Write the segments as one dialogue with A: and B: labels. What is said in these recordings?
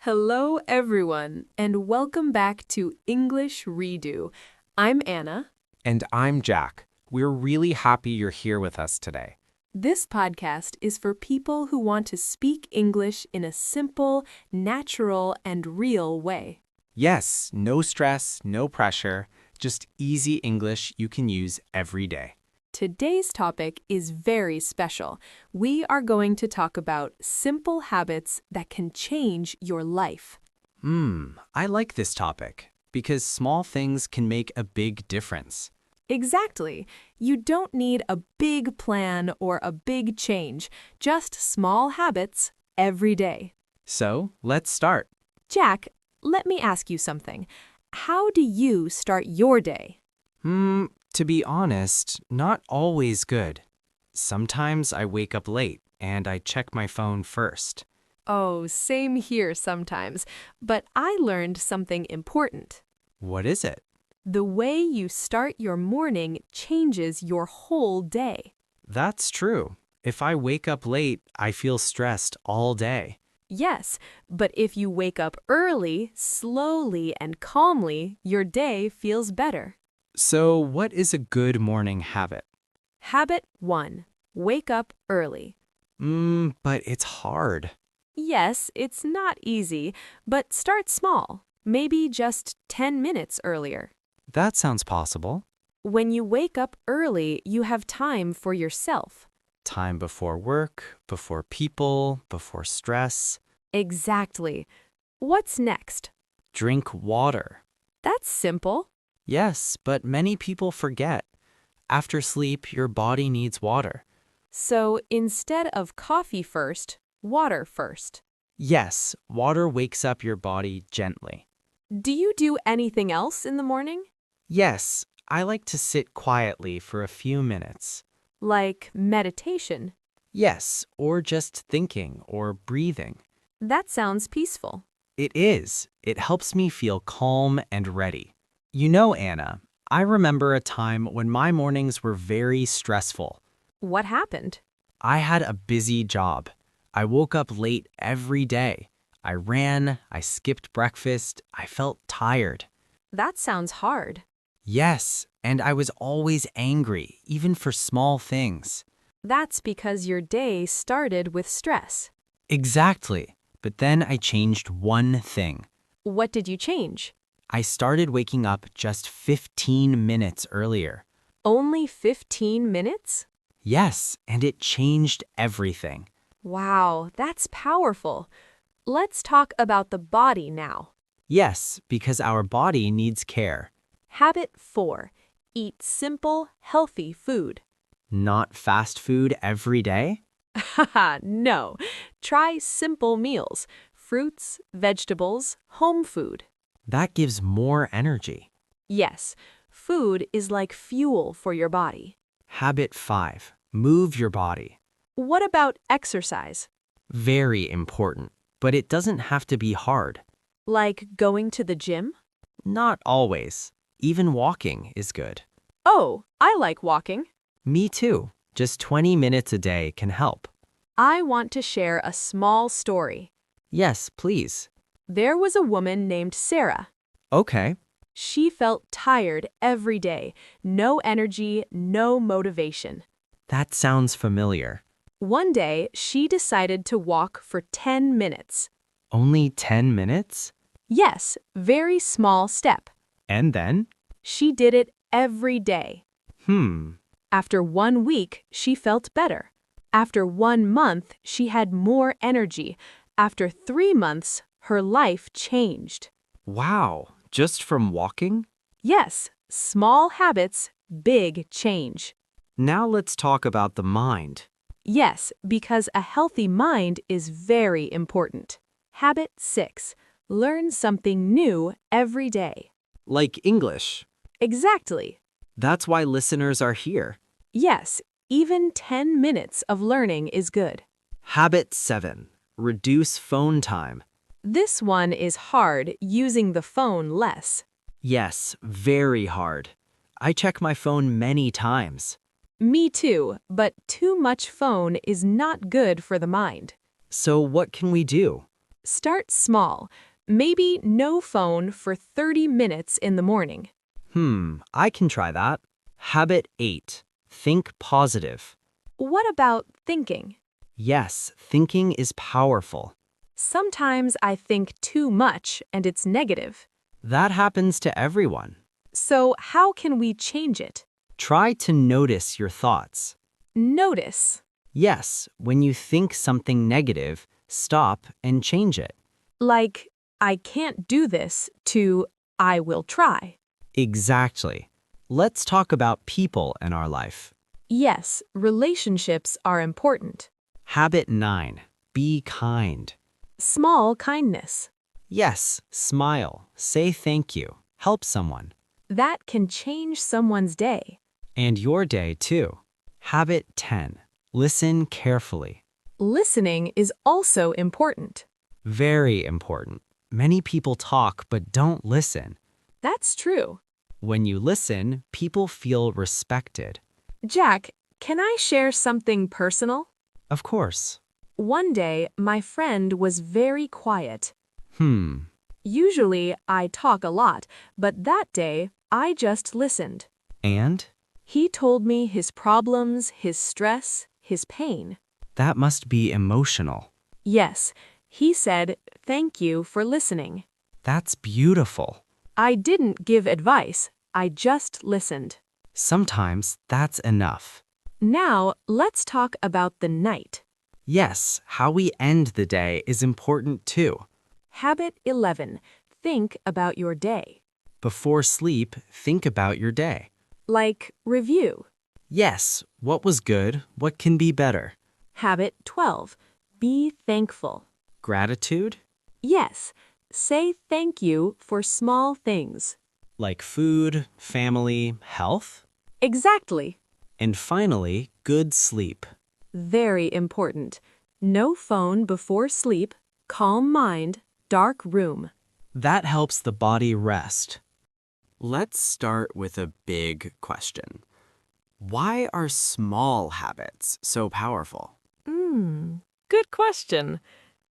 A: Hello, everyone, and welcome back to English Redo. I'm Anna.
B: And I'm Jack. We're really happy you're here with us today.
A: This podcast is for people who want to speak English in a simple, natural, and real way.
B: Yes, no stress, no pressure, just easy English you can use every day.
A: Today's topic is very special. We are going to talk about simple habits that can change your life.
B: I like this topic because small things can make a big difference.
A: Exactly. You don't need a big plan or a big change, just small habits every day.
B: So, let's start.
A: Jack, let me ask you something. How do you start your day?
B: To be honest, not always good. Sometimes I wake up late and I check my phone first.
A: Oh, same here sometimes, but I learned something important.
B: What is it?
A: The way you start your morning changes your whole day.
B: That's true. If I wake up late, I feel stressed all day.
A: Yes, but if you wake up early, slowly, and calmly, your day feels better.
B: So, what is a good morning habit?
A: Habit 1. Wake up early.
B: But it's hard.
A: Yes, it's not easy, but start small, maybe just 10 minutes earlier.
B: That sounds possible.
A: When you wake up early, you have time for yourself.
B: Time before work, before people, before stress.
A: Exactly. What's next?
B: Drink water.
A: That's simple.
B: Yes, but many people forget. After sleep, your body needs water.
A: So instead of coffee first, water first.
B: Yes, water wakes up your body gently.
A: Do you do anything else in the morning?
B: Yes, I like to sit quietly for a few minutes.
A: Like meditation?
B: Yes, or just thinking or breathing.
A: That sounds peaceful.
B: It is. It helps me feel calm and ready. You know, Anna, I remember a time when my mornings were very stressful.
A: What happened?
B: I had a busy job. I woke up late every day. I ran, I skipped breakfast, I felt tired.
A: That sounds hard.
B: Yes, and I was always angry, even for small things.
A: That's because your day started with stress.
B: Exactly. But then I changed one thing.
A: What did you change?
B: I started waking up just 15 minutes earlier.
A: Only 15 minutes?
B: Yes, and it changed everything.
A: Wow, that's powerful. Let's talk about the body now.
B: Yes, because our body needs care.
A: Habit 4. Eat simple, healthy food.
B: Not fast food every day?
A: Haha, no. Try simple meals. Fruits, vegetables, home food.
B: That gives more energy.
A: Yes, food is like fuel for your body.
B: Habit 5. Move your body.
A: What about exercise?
B: Very important, but it doesn't have to be hard.
A: Like going to the gym?
B: Not always. Even walking is good.
A: Oh, I like walking.
B: Me too. Just 20 minutes a day can help.
A: I want to share a small story.
B: Yes, please.
A: There was a woman named Sarah.
B: Okay.
A: She felt tired every day. No energy, no motivation.
B: That sounds familiar.
A: One day, she decided to walk for 10 minutes.
B: Only 10 minutes?
A: Yes, very small step.
B: And then?
A: She did it every day.
B: Hmm.
A: After 1 week, she felt better. After 1 month, she had more energy. After 3 months, her life changed.
B: Wow, just from walking?
A: Yes, small habits, big change.
B: Now let's talk about the mind.
A: Yes, because a healthy mind is very important. Habit 6. Learn something new every day.
B: Like English.
A: Exactly.
B: That's why listeners are here.
A: Yes, even 10 minutes of learning is good.
B: Habit 7. Reduce phone time.
A: This one is hard, using the phone less.
B: Yes, very hard. I check my phone many times.
A: Me too, but too much phone is not good for the mind.
B: So what can we do?
A: Start small. Maybe no phone for 30 minutes in the morning.
B: I can try that. Habit 8. Think positive.
A: What about thinking?
B: Yes, thinking is powerful.
A: Sometimes I think too much and it's negative.
B: That happens to everyone.
A: So how can we change it?
B: Try to notice your thoughts.
A: Notice.
B: Yes, when you think something negative, stop and change it.
A: Like, I can't do this to I will try.
B: Exactly. Let's talk about people in our life.
A: Yes, relationships are important.
B: Habit 9. Be kind.
A: Small kindness.
B: Yes, smile, say thank you, help someone.
A: That can change someone's day.
B: And your day too. Habit 10. Listen carefully.
A: Listening is also important.
B: Very important. Many people talk but don't listen.
A: That's true.
B: When you listen, people feel respected.
A: Jack, can I share something personal?
B: Of course.
A: One day, my friend was very quiet.
B: Hmm.
A: Usually, I talk a lot, but that day, I just listened.
B: And?
A: He told me his problems, his stress, his pain.
B: That must be emotional.
A: Yes, he said, "Thank you for listening."
B: That's beautiful.
A: I didn't give advice, I just listened.
B: Sometimes that's enough.
A: Now, let's talk about the night.
B: Yes, how we end the day is important too.
A: Habit 11. Think about your day.
B: Before sleep, think about your day.
A: Like review.
B: Yes, what was good? What can be better?
A: Habit 12. Be thankful.
B: Gratitude?
A: Yes, say thank you for small things.
B: Like food, family, health?
A: Exactly.
B: And finally, good sleep.
A: Very important. No phone before sleep, calm mind, dark room.
B: That helps the body rest. Let's start with a big question. Why are small habits so powerful?
A: Good question.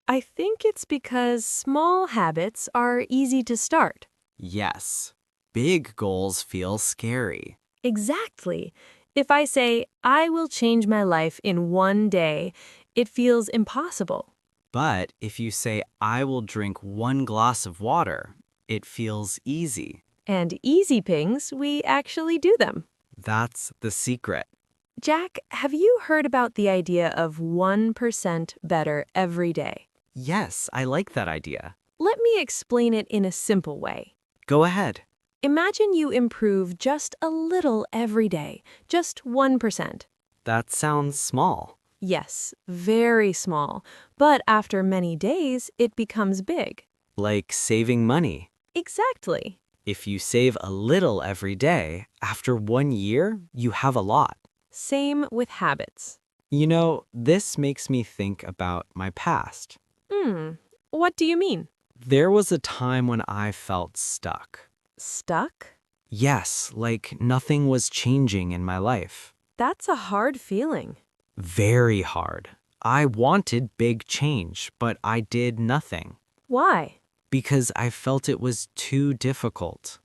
A: I think it's because small habits are easy to start.
B: Yes, big goals feel scary.
A: Exactly. If I say, I will change my life in one day, it feels impossible.
B: But if you say, I will drink 1 glass of water, it feels easy.
A: And easy things, we actually do them.
B: That's the secret.
A: Jack, have you heard about the idea of 1% better every day?
B: Yes, I like that idea.
A: Let me explain it in a simple way.
B: Go ahead.
A: Imagine you improve just a little every day, just 1%.
B: That sounds small.
A: Yes, very small, but after many days, it becomes big.
B: Like saving money.
A: Exactly.
B: If you save a little every day, after 1 year, you have a lot.
A: Same with habits.
B: You know, this makes me think about my past.
A: What do you mean?
B: There was a time when I felt stuck.
A: Stuck?
B: Yes, like nothing was changing in my life.
A: That's a hard feeling.
B: Very hard. I wanted big change, but I did nothing.
A: Why?
B: Because I felt it was too difficult.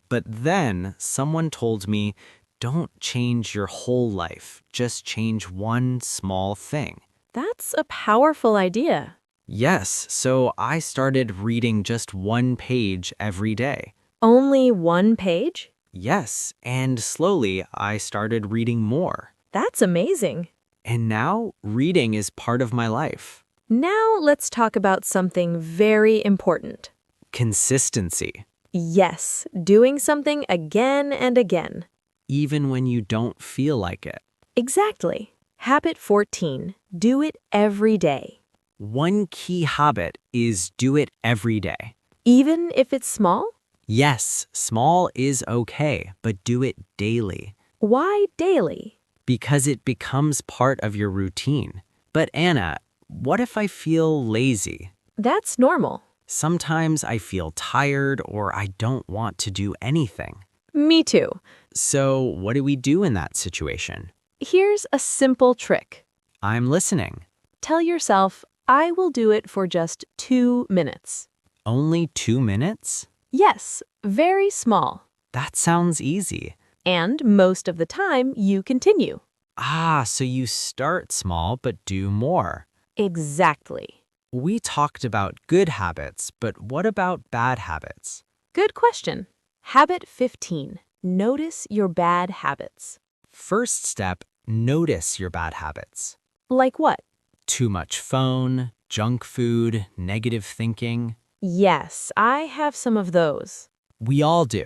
B: But then someone told me, don't change your whole life, just change one small thing.
A: That's a powerful idea.
B: Yes, so I started reading just 1 page every day.
A: Only 1 page?
B: Yes, and slowly I started reading more.
A: That's amazing.
B: And now reading is part of my life.
A: Now let's talk about something very important.
B: Consistency.
A: Yes, doing something again and again.
B: Even when you don't feel like it.
A: Exactly. Habit 14. Do it every day.
B: One key habit is do it every day.
A: Even if it's small?
B: Yes, small is okay, but do it daily.
A: Why daily?
B: Because it becomes part of your routine. But Anna, what if I feel lazy?
A: That's normal.
B: Sometimes I feel tired or I don't want to do anything.
A: Me too.
B: So what do we do in that situation?
A: Here's a simple trick.
B: I'm listening.
A: Tell yourself, I will do it for just 2 minutes.
B: Only 2 minutes?
A: Yes, very small.
B: That sounds easy.
A: And most of the time, you continue.
B: So you start small but do more.
A: Exactly.
B: We talked about good habits, but what about bad habits?
A: Good question. Habit 15. Notice your bad habits.
B: First step, notice your bad habits.
A: Like what?
B: Too much phone, junk food, negative thinking.
A: Yes, I have some of those.
B: We all do.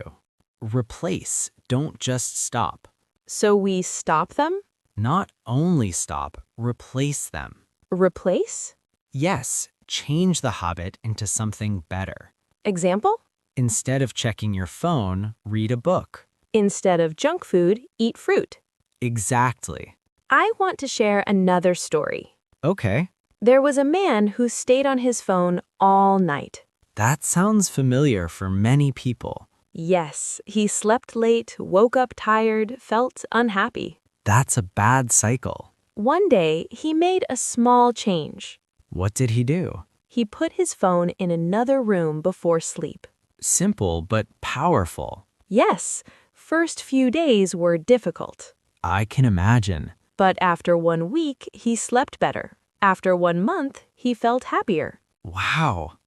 B: Replace, don't just stop.
A: So we stop them?
B: Not only stop, replace them.
A: Replace?
B: Yes, change the habit into something better.
A: Example?
B: Instead of checking your phone, read a book.
A: Instead of junk food, eat fruit.
B: Exactly.
A: I want to share another story.
B: Okay.
A: There was a man who stayed on his phone all night.
B: That sounds familiar for many people.
A: Yes, he slept late, woke up tired, felt unhappy.
B: That's a bad cycle.
A: One day, he made a small change.
B: What did he do?
A: He put his phone in another room before sleep.
B: Simple but powerful.
A: Yes, first few days were difficult.
B: I can imagine.
A: But after 1 week, he slept better. After 1 month, he felt happier.
B: Wow.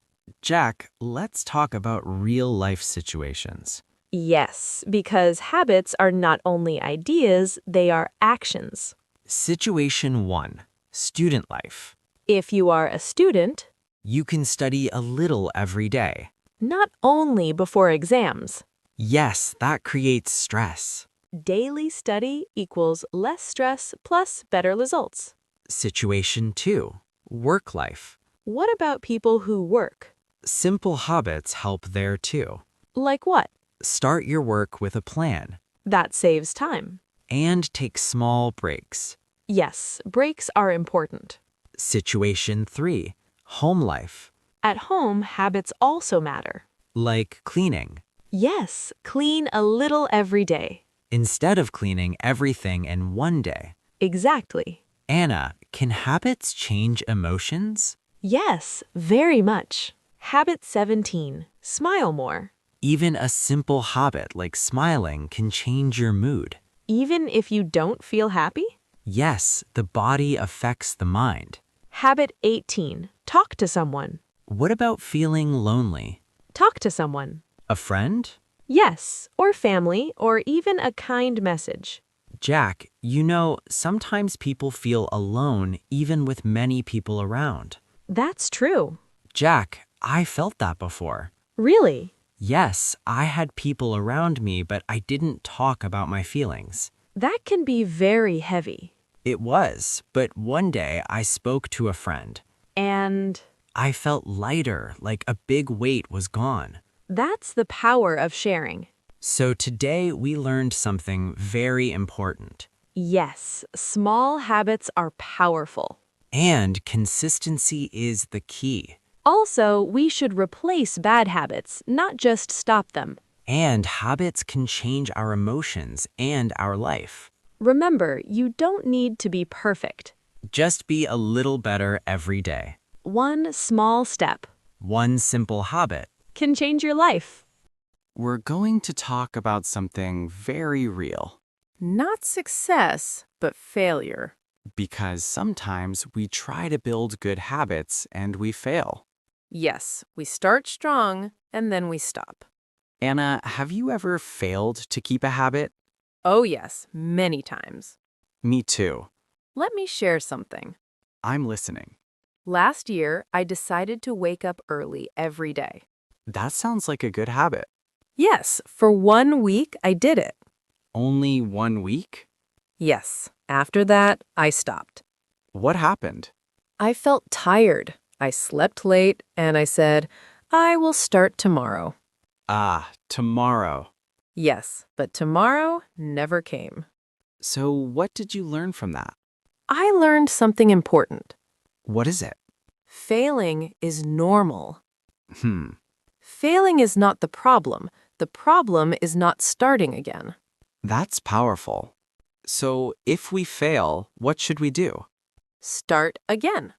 B: Jack, let's talk about real-life situations.
A: Yes, because habits are not only ideas, they are actions.
B: Situation 1. Student life.
A: If you are a student,
B: You can study a little every day.
A: not only before exams.
B: Yes, that creates stress.
A: Daily study equals less stress plus better results.
B: Situation 2. Work life.
A: What about people who work?
B: Simple habits help there too.
A: Like what?
B: Start your work with a plan
A: That saves time.
B: and take small breaks.
A: Yes, breaks are important.
B: Situation 3. Home life.
A: At home, habits also matter.
B: Like cleaning.
A: Yes, clean a little every day.
B: Instead of cleaning everything in one day.
A: Exactly.
B: Anna, can habits change emotions?
A: Yes, very much. Habit 17. Smile more.
B: Even a simple habit like smiling can change your mood.
A: Even if you don't feel happy?
B: Yes, the body affects the mind.
A: Habit 18. Talk to someone.
B: What about feeling lonely?
A: Talk to someone.
B: A friend?
A: Yes, or family, or even a kind message.
B: Jack, sometimes people feel alone even with many people around.
A: That's true.
B: Jack, I felt that before.
A: Really?
B: Yes, I had people around me, but I didn't talk about my feelings.
A: That can be very heavy.
B: It was, but one day I spoke to a friend.
A: And
B: I felt lighter, like a big weight was gone.
A: that's the power of sharing.
B: So today we learned something very important.
A: Yes, small habits are powerful.
B: And consistency is the key.
A: Also, we should replace bad habits, not just stop them.
B: And habits can change our emotions and our life.
A: Remember, you don't need to be perfect.
B: Just be a little better every day.
A: One small step
B: One simple habit.
A: can change your life.
B: We're going to talk about something very real.
C: Not success, but failure.
B: Because sometimes we try to build good habits and we fail.
C: Yes, we start strong and then we stop.
B: Anna, have you ever failed to keep a habit?
C: Oh yes, many times.
B: Me too.
C: Let me share something.
B: I'm listening.
C: Last year, I decided to wake up early every day.
B: That sounds like a good habit.
C: Yes, for 1 week, I did it.
B: Only 1 week?
C: Yes, after that, I stopped.
B: What happened?
C: I felt tired. I slept late and I said, I will start tomorrow.
B: Tomorrow.
C: Yes, but tomorrow never came.
B: So what did you learn from that?
C: I learned something important.
B: What is it?
C: Failing is normal.
B: Hmm.
C: Failing is not the problem. The problem is not starting again.
B: That's powerful. So if we fail, what should we do?
C: Start again.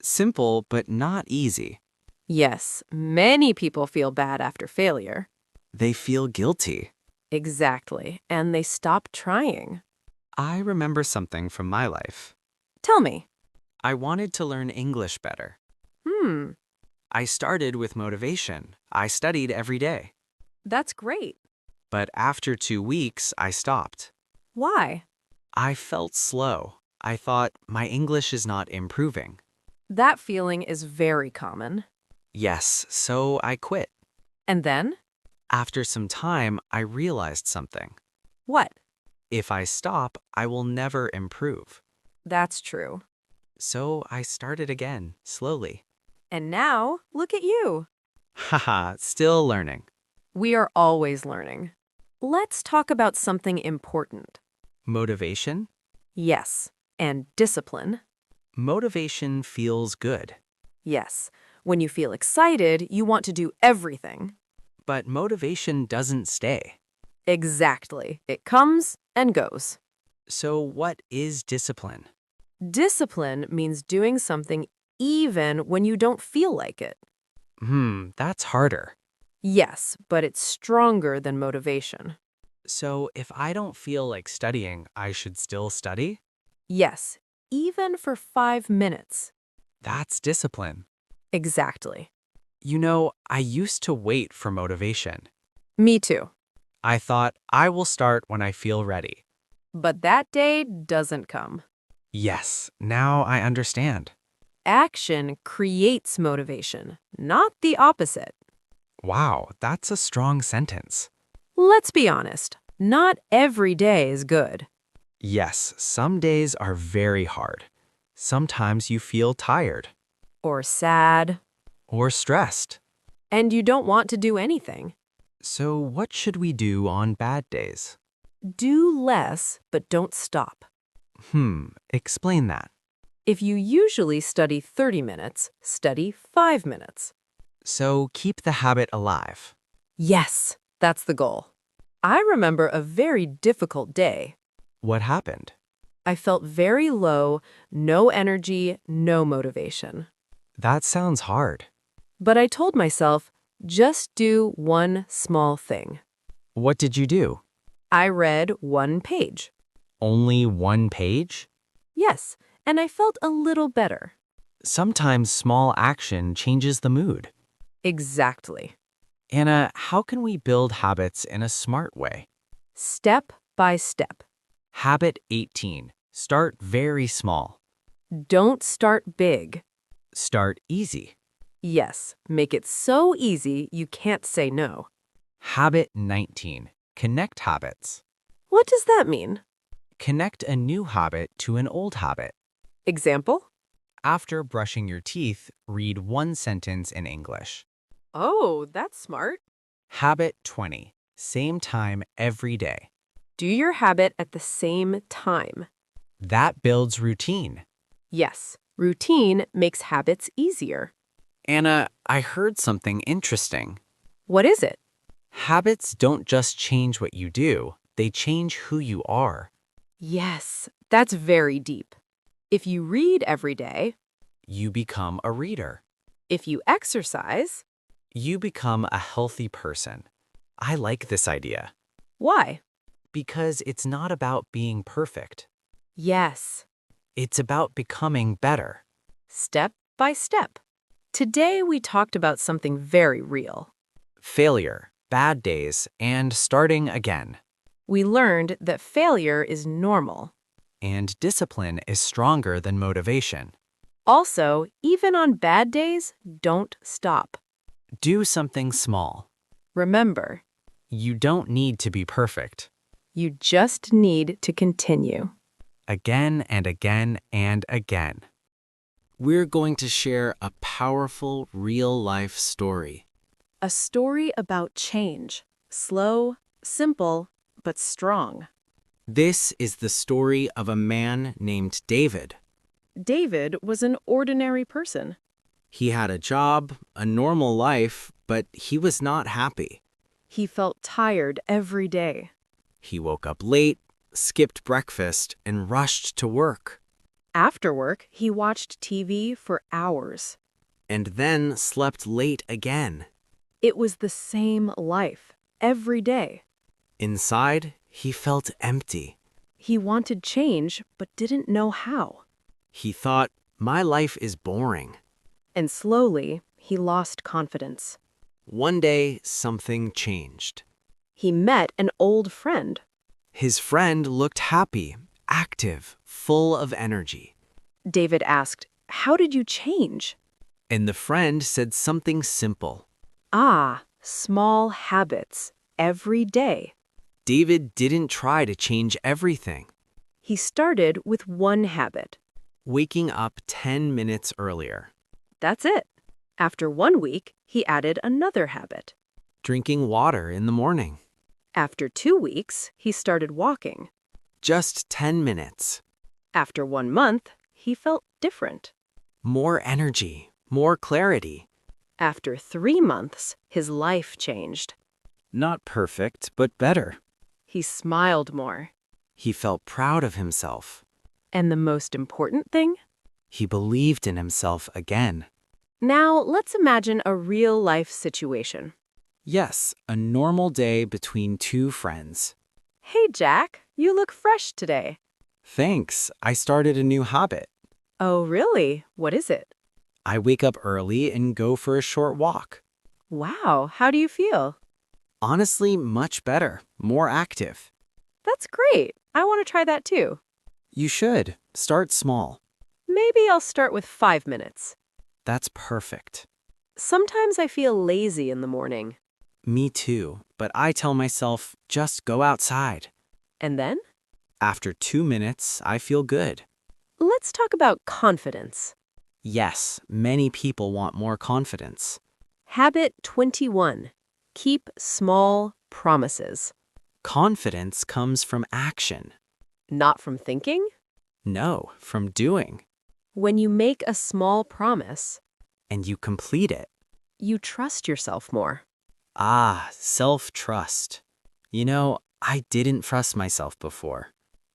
B: Simple, but not easy.
C: Yes, many people feel bad after failure.
B: They feel guilty.
C: Exactly, and they stop trying.
B: I remember something from my life.
C: Tell me.
B: I wanted to learn English better.
C: Hmm,
B: I started with motivation. I studied every day.
C: that's great.
B: But after 2 weeks, I stopped.
C: Why?
B: I felt slow. I thought, my English is not improving.
C: That feeling is very common.
B: Yes, so I quit.
C: And then?
B: After some time, I realized something.
C: What?
B: If I stop, I will never improve.
C: That's true.
B: So I started again, slowly.
C: And now, look at you.
B: Haha, still learning.
C: We are always learning. Let's talk about something important.
B: Motivation?
C: Yes, and discipline.
B: Motivation feels good.
C: Yes, when you feel excited, you want to do everything.
B: But motivation doesn't stay.
C: Exactly. It comes and goes.
B: So what is discipline?
C: Discipline means doing something even when you don't feel like it.
B: That's harder.
C: Yes, but it's stronger than motivation.
B: So if I don't feel like studying, I should still study?
C: Yes, even for 5 minutes.
B: That's discipline.
C: Exactly.
B: You know, I used to wait for motivation.
C: Me too.
B: I thought, I will start when I feel ready.
C: But that day doesn't come.
B: Yes, now I understand.
C: Action creates motivation, not the opposite.
B: Wow, that's a strong sentence.
C: Let's be honest, not every day is good.
B: Yes, some days are very hard. Sometimes you feel tired
C: Or sad,
B: or stressed.
C: and you don't want to do anything.
B: So what should we do on bad days?
C: Do less, but don't stop.
B: Explain that.
C: If you usually study 30 minutes, study 5 minutes.
B: So keep the habit alive.
C: Yes, that's the goal. I remember a very difficult day.
B: What happened?
C: I felt very low, no energy, no motivation.
B: That sounds hard.
C: But I told myself, just do one small thing.
B: What did you do?
C: I read 1 page.
B: Only 1 page?
C: Yes, and I felt a little better.
B: Sometimes small action changes the mood.
C: Exactly.
B: Anna, how can we build habits in a smart way?
C: Step by step.
B: Habit 18. Start very small.
C: Don't start big.
B: Start easy.
C: Yes, make it so easy you can't say no.
B: Habit 19. Connect habits.
C: What does that mean?
B: Connect a new habit to an old habit.
C: Example?
B: After brushing your teeth, read 1 sentence in English.
C: Oh, that's smart.
B: Habit 20. Same time every day.
C: Do your habit at the same time.
B: That builds routine.
C: Yes, routine makes habits easier.
B: Anna, I heard something interesting.
C: What is it?
B: Habits don't just change what you do, they change who you are.
C: Yes, that's very deep. If you read every day,
B: You become a reader.
C: if you exercise,
B: You become a healthy person. I like this idea
C: why?
B: because it's not about being perfect.
C: Yes,
B: It's about becoming better.
C: step by step. Today we talked about something very real.
B: Failure, bad days, and starting again.
C: We learned that failure is normal.
B: And discipline is stronger than motivation.
C: Also, even on bad days, don't stop.
B: Do something small.
C: Remember,
B: You don't need to be perfect.
C: you just need to continue.
B: Again and again and again. We're going to share a powerful real-life story.
A: A story about change. Slow, simple, but strong.
B: This is the story of a man named David.
A: David was an ordinary person.
B: He had a job, a normal life, but he was not happy.
A: He felt tired every day.
B: He woke up late, skipped breakfast, and rushed to work.
C: After work, he watched TV for hours.
B: And then slept late again.
C: It was the same life, every day.
B: Inside, he felt empty.
C: He wanted change, but didn't know how.
B: He thought, my life is boring.
C: And slowly, he lost confidence.
B: One day, something changed.
C: He met an old friend.
B: His friend looked happy, active, full of energy.
C: David asked, "How did you change?"
B: And the friend said something simple.
C: Ah, small habits, every day.
B: David didn't try to change everything.
C: He started with one habit.
B: Waking up 10 minutes earlier.
C: That's it. After 1 week, he added another habit.
B: Drinking water in the morning.
C: After 2 weeks, he started walking.
B: Just 10 minutes.
C: After 1 month, he felt different.
B: More energy, more clarity.
C: After 3 months, his life changed.
B: Not perfect, but better.
C: He smiled more.
B: He felt proud of himself.
C: And the most important thing?
B: He believed in himself again.
C: Now, let's imagine a real-life situation.
B: Yes, a normal day between two friends.
C: Hey, Jack, you look fresh today.
B: Thanks, I started a new habit.
C: Oh, really? What is it?
B: I wake up early and go for a short walk.
C: Wow, how do you feel?
B: Honestly, much better, more active.
C: That's great. I want to try that too.
B: You should. Start small.
C: Maybe I'll start with 5 minutes.
B: That's perfect.
C: Sometimes I feel lazy in the morning.
B: Me too, but I tell myself, just go outside.
C: And then?
B: After 2 minutes, I feel good.
C: Let's talk about confidence.
B: Yes, many people want more confidence.
C: Habit 21. Keep small promises.
B: Confidence comes from action.
C: Not from thinking?
B: No, from doing.
C: When you make a small promise,
B: And you complete it.
C: you trust yourself more.
B: Ah, self-trust. You know, I didn't trust myself before.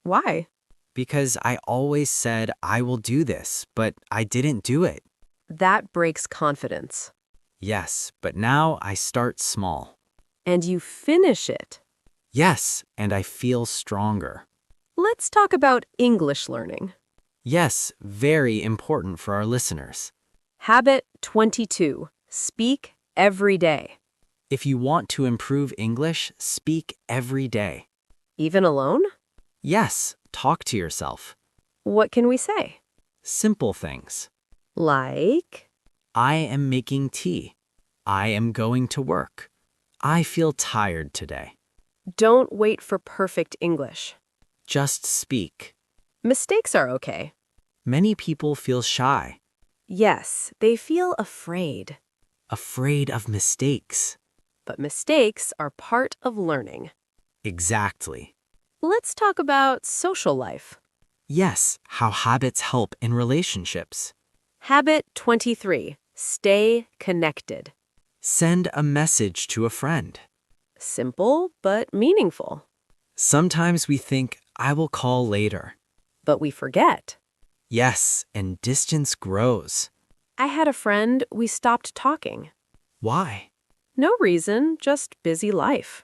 C: Why?
B: Because I always said I will do this, but I didn't do it.
C: That breaks confidence.
B: Yes, but now I start small.
C: And you finish it.
B: Yes, and I feel stronger.
C: Let's talk about English learning.
B: Yes, very important for our listeners.
C: Habit 22. Speak every day.
B: If you want to improve English, speak every day.
C: Even alone?
B: Yes, talk to yourself.
C: What can we say?
B: Simple things.
C: Like,
B: I am making tea. I am going to work. I feel tired today.
C: don't wait for perfect English.
B: Just speak.
C: Mistakes are okay.
B: Many people feel shy,
C: Yes, they feel afraid.
B: afraid of mistakes.
C: But mistakes are part of learning.
B: Exactly.
C: Let's talk about social life.
B: Yes, how habits help in relationships.
C: Habit 23. Stay connected.
B: Send a message to a friend.
C: Simple, but meaningful.
B: Sometimes we think, I will call later.
C: But we forget.
B: Yes, and distance grows.
C: I had a friend, we stopped talking.
B: Why?
C: No reason, just busy life.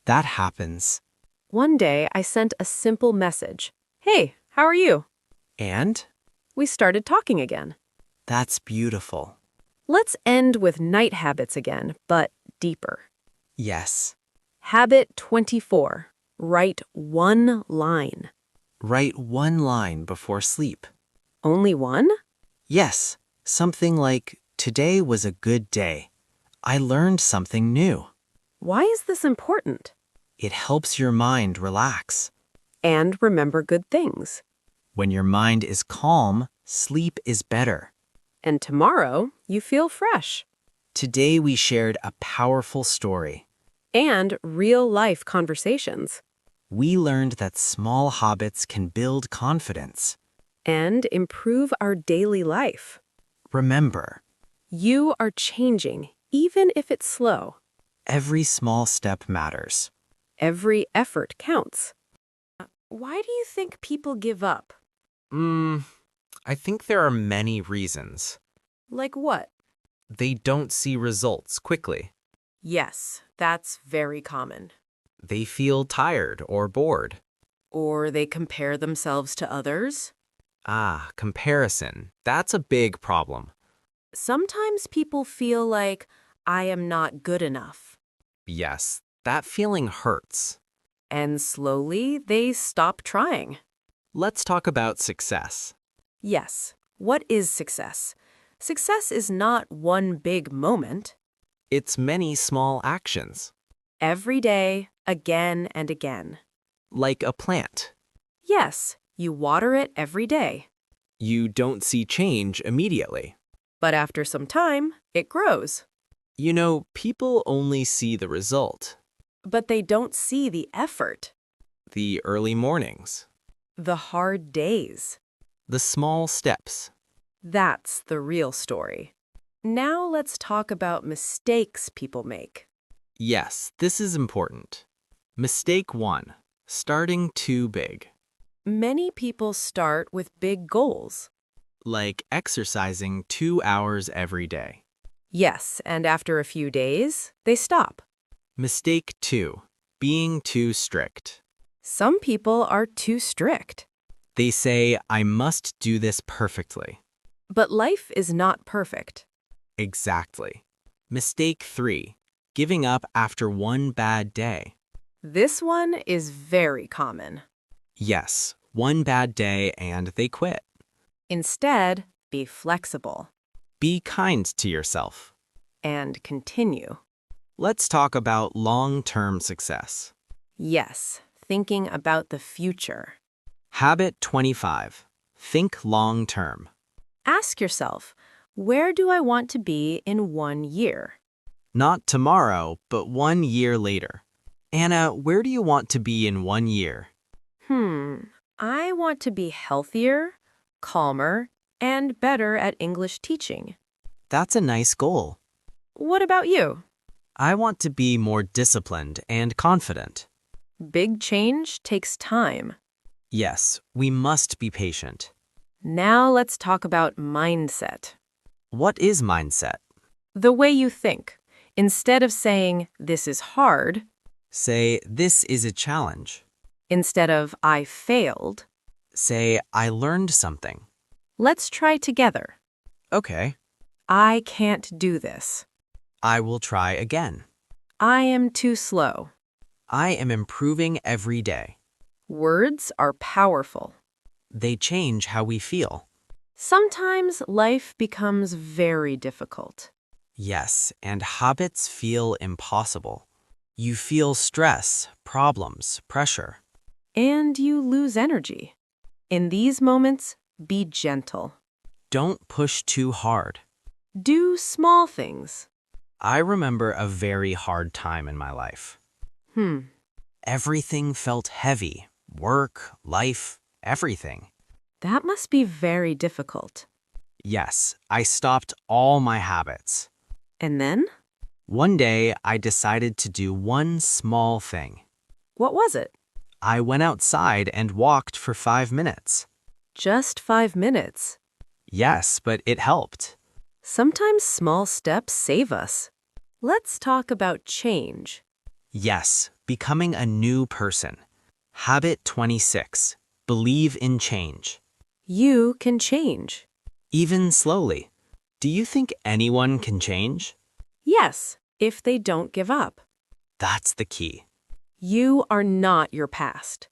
B: That happens.
C: One day, I sent a simple message. Hey, how are you?
B: And?
C: We started talking again.
B: That's beautiful.
C: Let's end with night habits again, but deeper.
B: Yes.
C: Habit 24. Write one line.
B: Write one line before sleep.
C: Only one?
B: Yes, something like, today was a good day. I learned something new.
C: Why is this important?
B: It helps your mind relax.
C: And remember good things.
B: When your mind is calm, sleep is better.
C: And tomorrow, you feel fresh.
B: Today we shared a powerful story.
C: And real-life conversations.
B: We learned that small habits can build confidence.
C: And improve our daily life.
B: Remember,
C: You are changing, even if it's slow.
B: every small step matters.
C: Every effort counts. Why do you think people give up?
B: I think there are many reasons.
C: Like what?
B: They don't see results quickly.
C: Yes, that's very common.
B: They feel tired or bored.
C: Or they compare themselves to others.
B: Comparison. That's a big problem.
C: Sometimes people feel like, I am not good enough.
B: Yes, that feeling hurts.
C: And slowly they stop trying.
B: Let's talk about success.
C: Yes, what is success? Success is not one big moment.
B: It's many small actions,
C: Every day, again and again.
B: like a plant.
C: Yes, you water it every day.
B: You don't see change immediately.
C: But after some time, it grows.
B: You know, people only see the result.
C: But they don't see the effort,
B: The early mornings,
C: the hard days.
B: the small steps.
C: That's the real story. Now let's talk about mistakes people make.
B: Yes, this is important. Mistake 1. Starting too big.
C: Many people start with big goals.
B: Like exercising 2 hours every day.
C: Yes, and after a few days, they stop.
B: Mistake 2. Being too strict.
C: Some people are too strict.
B: They say, I must do this perfectly.
C: But life is not perfect.
B: Exactly. Mistake 3. Giving up after one bad day.
C: This one is very common.
B: Yes, one bad day and they quit.
C: Instead, be flexible
B: Be kind to yourself.
C: and continue.
B: Let's talk about long-term success.
C: Yes, thinking about the future.
B: Habit 25. Think long-term.
C: Ask yourself, where do I want to be in 1 year?
B: Not tomorrow, but 1 year later. Anna, where do you want to be in 1 year?
C: I want to be healthier, calmer, and better at English teaching.
B: That's a nice goal.
C: What about you?
B: I want to be more disciplined and confident.
C: Big change takes time.
B: Yes, we must be patient.
C: Now let's talk about mindset.
B: What is mindset?
C: The way you think. Instead of saying, this is hard,
B: Say, this is a challenge.
C: instead of, I failed,
B: Say, I learned something.
C: let's try together.
B: Okay,
C: I can't do this.
B: I will try again.
C: I am too slow.
B: I am improving every day.
C: Words are powerful.
B: They change how we feel.
C: Sometimes life becomes very difficult.
B: Yes, and habits feel impossible. You feel stress, problems, pressure.
C: And you lose energy. In these moments, be gentle.
B: Don't push too hard.
C: Do small things.
B: I remember a very hard time in my life. Everything felt heavy. Work, life, everything.
C: That must be very difficult.
B: Yes, I stopped all my habits.
C: And then?
B: One day, I decided to do one small thing.
C: What was it?
B: I went outside and walked for 5 minutes.
C: Just 5 minutes.
B: Yes, but it helped.
C: Sometimes small steps save us. Let's talk about change.
B: Yes, becoming a new person. Habit 26. Believe in change.
C: You can change.
B: Even slowly. Do you think anyone can change?
C: Yes, if they don't give up.
B: That's the key.
C: You are not your past.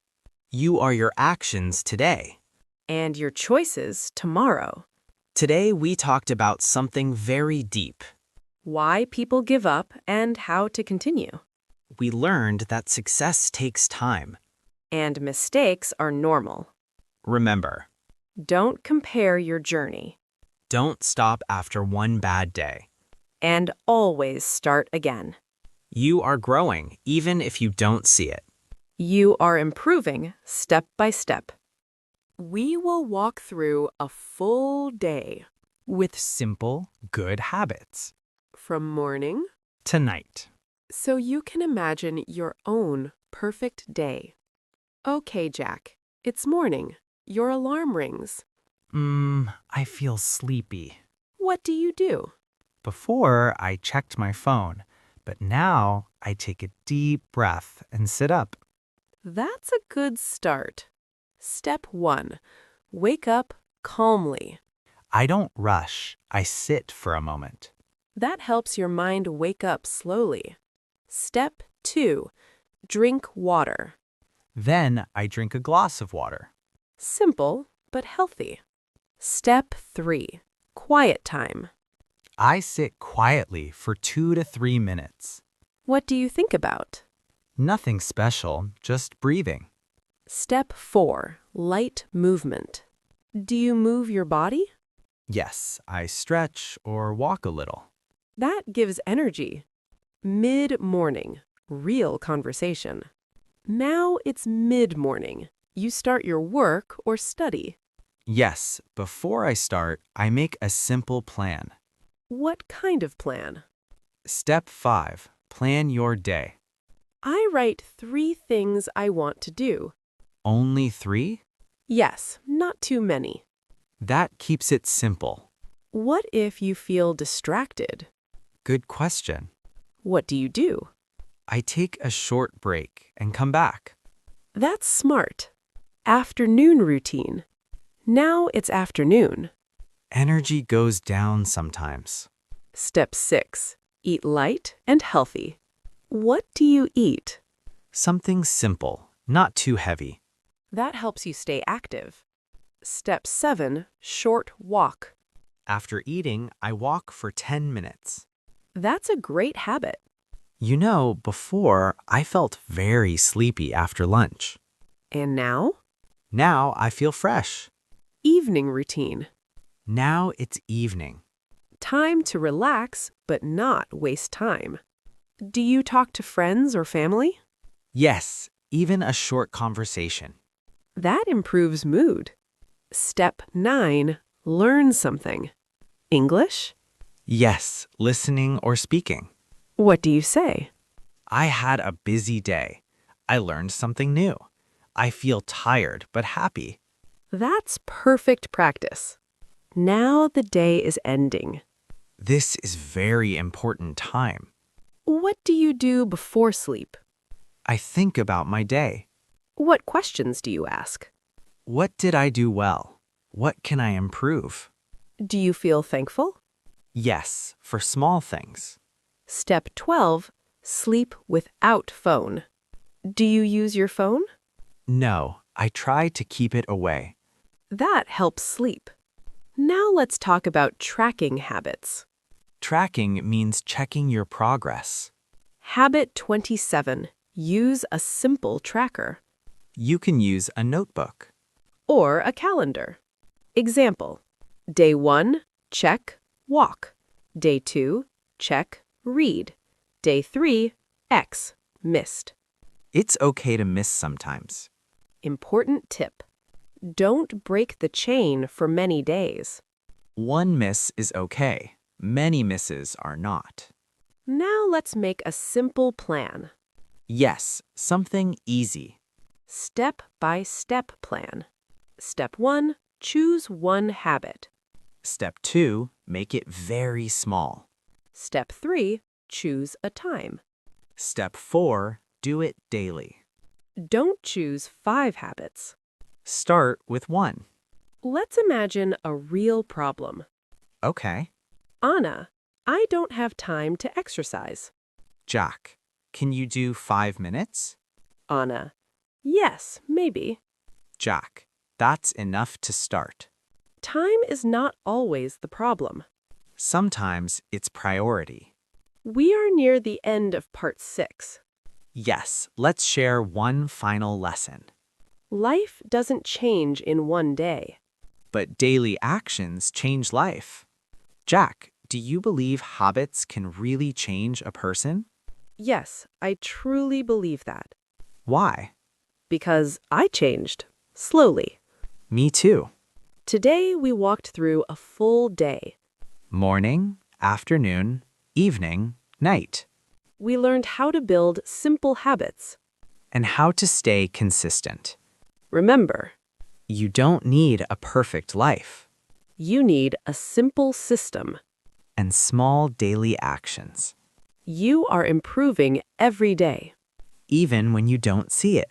B: You are your actions today.
C: And your choices tomorrow.
B: Today we talked about something very deep.
C: Why people give up and how to continue.
B: We learned that success takes time.
C: And mistakes are normal.
B: Remember,
C: Don't compare your journey.
B: don't stop after one bad day.
C: And always start again.
B: You are growing even if you don't see it.
C: You are improving step by step.
A: We will walk through a full day
B: With simple, good habits.
A: from morning,
B: Tonight.
A: so you can imagine your own perfect day. Okay, Jack, it's morning. Your alarm rings.
B: I feel sleepy.
C: What do you do?
B: Before, I checked my phone, but now I take a deep breath and sit up.
C: That's a good start. Step 1. Wake up calmly.
B: I don't rush, I sit for a moment.
C: That helps your mind wake up slowly. Step 2. Drink water.
B: Then I drink a glass of water.
C: Simple, but healthy. Step 3. Quiet time.
B: I sit quietly for 2 to 3 minutes.
C: What do you think about?
B: Nothing special, just breathing.
C: Step 4. Light movement. Do you move your body?
B: Yes, I stretch or walk a little.
C: That gives energy. Mid-morning. Real conversation. Now it's mid-morning. You start your work or study.
B: Yes, before I start, I make a simple plan.
C: What kind of plan?
B: Step 5. Plan your day.
C: I write 3 things I want to do.
B: Only 3?
C: Yes, not too many.
B: That keeps it simple.
C: What if you feel distracted?
B: Good question.
C: What do you do?
B: I take a short break and come back.
C: That's smart. Afternoon routine. Now it's afternoon.
B: Energy goes down sometimes.
C: Step 6. Eat light and healthy. What do you eat?
B: Something simple, not too heavy.
C: That helps you stay active. Step 7. Short walk.
B: After eating, I walk for 10 minutes.
C: That's a great habit.
B: You know, before, I felt very sleepy after lunch.
C: And now?
B: Now I feel fresh.
C: Evening routine.
B: Now it's evening.
C: Time to relax, but not waste time. Do you talk to friends or family?
B: Yes, even a short conversation.
C: That improves mood. Step 9. Learn something. English?
B: Yes, listening or speaking.
C: What do you say?
B: I had a busy day. I learned something new. I feel tired but happy.
C: That's perfect practice. Now the day is ending.
B: This is very important time.
C: What do you do before sleep?
B: I think about my day.
C: What questions do you ask?
B: What did I do well? What can I improve?
C: Do you feel thankful?
B: Yes, for small things.
C: Step 12. Sleep without phone. Do you use your phone?
B: No, I try to keep it away.
C: That helps sleep. Now let's talk about tracking habits.
B: Tracking means checking your progress.
C: Habit 27. Use a simple tracker
B: You can use a notebook.
C: or a calendar. Example. Day 1, check, walk. Day 2, check, read. Day 3, X, missed.
B: It's okay to miss sometimes.
C: Important tip. Don't break the chain for many days.
B: One miss is okay. Many misses are not.
C: Now let's make a simple plan.
B: Yes, something easy.
C: Step-by-step plan. Step 1, choose one habit.
B: Step 2, make it very small.
C: Step 3, choose a time.
B: Step 4, do it daily.
C: Don't choose 5 habits.
B: Start with 1.
C: Let's imagine a real problem.
B: Okay.
C: Anna, I don't have time to exercise.
B: Jack, can you do 5 minutes?
C: Anna, yes, maybe.
B: Jack, that's enough to start.
C: Time is not always the problem.
B: Sometimes it's priority.
C: We are near the end of part 6.
B: Yes, let's share one final lesson.
C: Life doesn't change in one day.
B: But daily actions change life. Jack, do you believe habits can really change a person?
C: Yes, I truly believe that.
B: Why?
C: Because I changed. Slowly.
B: Me too.
C: Today we walked through a full day.
B: Morning, afternoon, evening, night.
C: We learned how to build simple habits.
B: And how to stay consistent.
C: Remember,
B: You don't need a perfect life
C: You need a simple system.
B: and small daily actions,
C: You are improving every day.
B: even when you don't see it.